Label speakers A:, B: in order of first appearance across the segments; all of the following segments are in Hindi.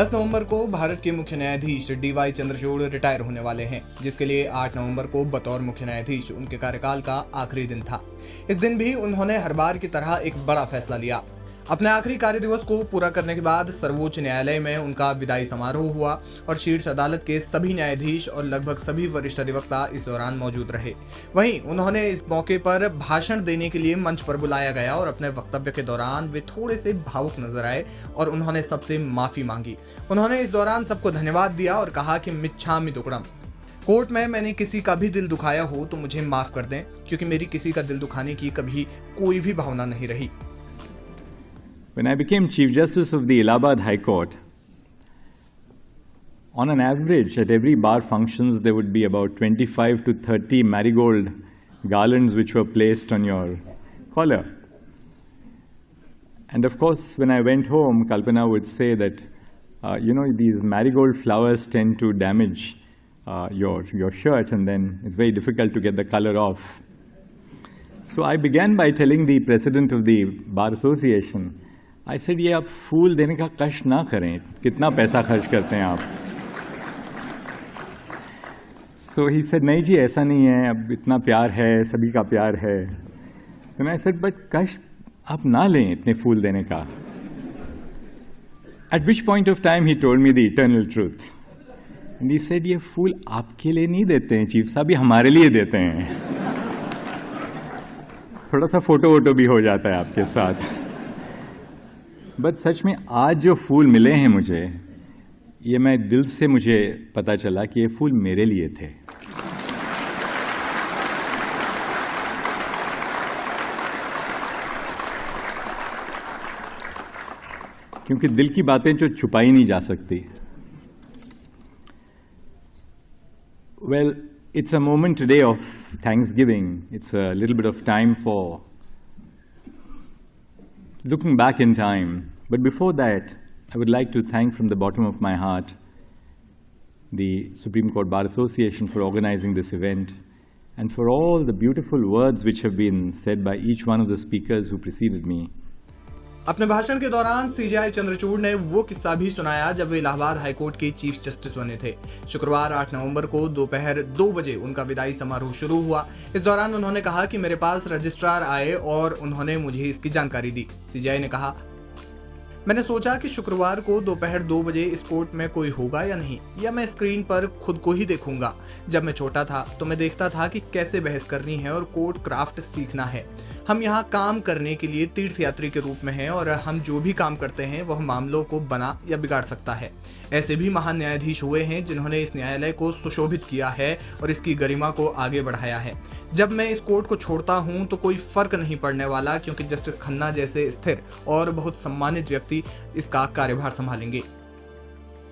A: 10 नवंबर को भारत के मुख्य न्यायाधीश DY चंद्रचूड़ रिटायर होने वाले हैं, जिसके लिए 8 नवंबर को बतौर मुख्य न्यायाधीश उनके कार्यकाल का आखिरी दिन था। इस दिन भी उन्होंने हर बार की तरह एक बड़ा फैसला लिया। अपने आखिरी कार्य दिवस को पूरा करने के बाद सर्वोच्च न्यायालय में उनका विदाई समारोह हुआ और शीर्ष अदालत के सभी न्यायाधीश और लगभग सभी वरिष्ठ अधिवक्ता इस दौरान मौजूद रहे। वहीं उन्होंने इस मौके पर भाषण देने के लिए मंच पर बुलाया गया और अपने वक्तव्य के दौरान वे थोड़े से भावुक नजर आए और उन्होंने सबसे माफी मांगी। उन्होंने इस दौरान सबको धन्यवाद दिया और कहा कि मिच्छामि दुक्कड़म। कोर्ट में मैंने किसी का भी दिल दुखाया हो तो मुझे माफ कर दें, क्योंकि मेरी किसी का दिल दुखाने की कभी कोई भी भावना नहीं रही।
B: When I became Chief Justice of the Allahabad High Court, on an average at every bar functions there would be about 25 to 30 marigold garlands which were placed on your collar. And of course, when I went home, Kalpana would say that, these marigold flowers tend to damage your shirt, and then it's very difficult to get the color off. So I began by telling the president of the Bar Association, I said, ये आप फूल देने का कष्ट ना करें, कितना पैसा खर्च करते हैं आप। So he said, नहीं जी ऐसा नहीं है, अब इतना प्यार है, सभी का प्यार है। Then I said, but कष्ट आप ना लें इतने फूल देने का। At which point of time he told me the eternal truth. And he said, ये फूल आपके लिए नहीं देते हैं चीफ साहब, ये हमारे लिए देते हैं। थोड़ा सा फोटो वोटो भी हो जाता है आपके साथ। बट सच में आज जो फूल मिले हैं मुझे, ये मैं दिल से मुझे पता चला कि ये फूल मेरे लिए थे। क्योंकि दिल की बातें जो छुपाई नहीं जा सकती। Well, it's a moment today of Thanksgiving. It's a little bit of time for looking back in time. But before that, I would like to thank from the bottom of my heart the Supreme Court Bar Association for organizing this event and for all the beautiful words which have been said by each one of the speakers who preceded me.
A: अपने भाषण के दौरान CJI चंद्रचूड़ ने वो किस्सा भी सुनाया जब वे इलाहाबाद हाईकोर्ट के चीफ जस्टिस बने थे। शुक्रवार 8 नवंबर को दोपहर 2 बजे उनका विदाई समारोह शुरू हुआ। इस दौरान उन्होंने कहा कि मेरे पास रजिस्ट्रार आए और उन्होंने मुझे इसकी जानकारी दी। CJI ने कहा, मैंने सोचा कि शुक्रवार को दोपहर 2 बजे इस कोर्ट में कोई होगा या नहीं, या मैं स्क्रीन पर खुद को ही देखूंगा। जब मैं छोटा था तो मैं देखता था कि कैसे बहस करनी है और कोर्ट क्राफ्ट सीखना है। हम यहाँ काम करने के लिए तीर्थयात्री के रूप में हैं और हम जो भी काम करते हैं वह मामलों को बना या बिगाड़ सकता है। ऐसे भी महान न्यायाधीश हुए हैं जिन्होंने इस न्यायालय को सुशोभित किया है और इसकी गरिमा को आगे बढ़ाया है। जब मैं इस कोर्ट को छोड़ता हूं तो कोई फर्क नहीं पड़ने वाला, क्योंकि जस्टिस खन्ना जैसे स्थिर और बहुत सम्मानित व्यक्ति इसका कार्यभार संभालेंगे।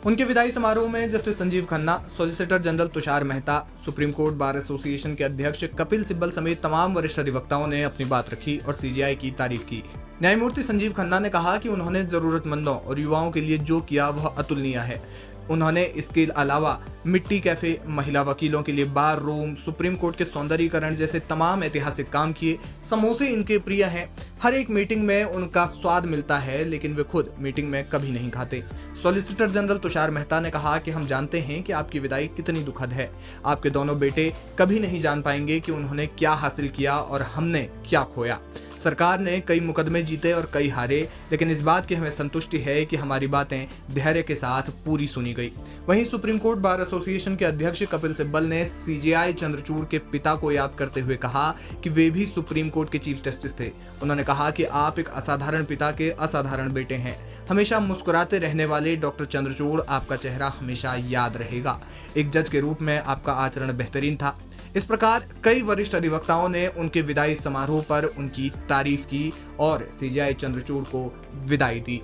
A: उनके विदाई समारोह में justice Sanjeev Khanna, solicitor general Tushar Mehta, supreme court bar association के अध्यक्ष कपिल सिब्बल समेत तमाम वरिष्ठ अधिवक्ताओं ने अपनी बात रखी और CJI की तारीफ की। न्यायमूर्ति संजीव खन्ना ने कहा कि उन्होंने जरूरतमंदों और युवाओं के लिए जो किया वह अतुलनीय है। उन्होंने इसके अलावा मिट्टी कैफे, महिला वकीलों के लिए बार रूम, सुप्रीम कोर्ट के सौंदर्यीकरण जैसे तमाम ऐतिहासिक काम किए। समोसे इनके प्रिय हैं। हर एक मीटिंग में उनका स्वाद मिलता है, लेकिन वे खुद मीटिंग में कभी नहीं खाते। सॉलिसिटर जनरल तुषार मेहता ने कहा कि हम जानते हैं कि आपकी विदाई कितनी दुखद है। आपके दोनों बेटे कभी नहीं जान पाएंगे कि उन्होंने क्या हासिल किया और हमने क्या खोया। सरकार ने कई मुकदमे जीते और कई हारे, लेकिन इस बात की हमें संतुष्टि है कि हमारी बातें धैर्य के साथ पूरी सुनी गई। वहीं सुप्रीम कोर्ट बार एसोसिएशन के अध्यक्ष कपिल सिब्बल ने CJI चंद्रचूड़ के पिता को याद करते हुए कहा कि वे भी सुप्रीम कोर्ट के चीफ जस्टिस थे। उन्होंने कहा कि आप एक असाधारण पिता के असाधारण बेटे हैं। हमेशा मुस्कुराते रहने वाले डॉक्टर चंद्रचूड़, आपका चेहरा हमेशा याद रहेगा। एक जज के रूप में आपका आचरण बेहतरीन था। इस प्रकार कई वरिष्ठ अधिवक्ताओं ने उनके विदाई समारोह पर उनकी तारीफ की और CJI चंद्रचूड़ को विदाई दी।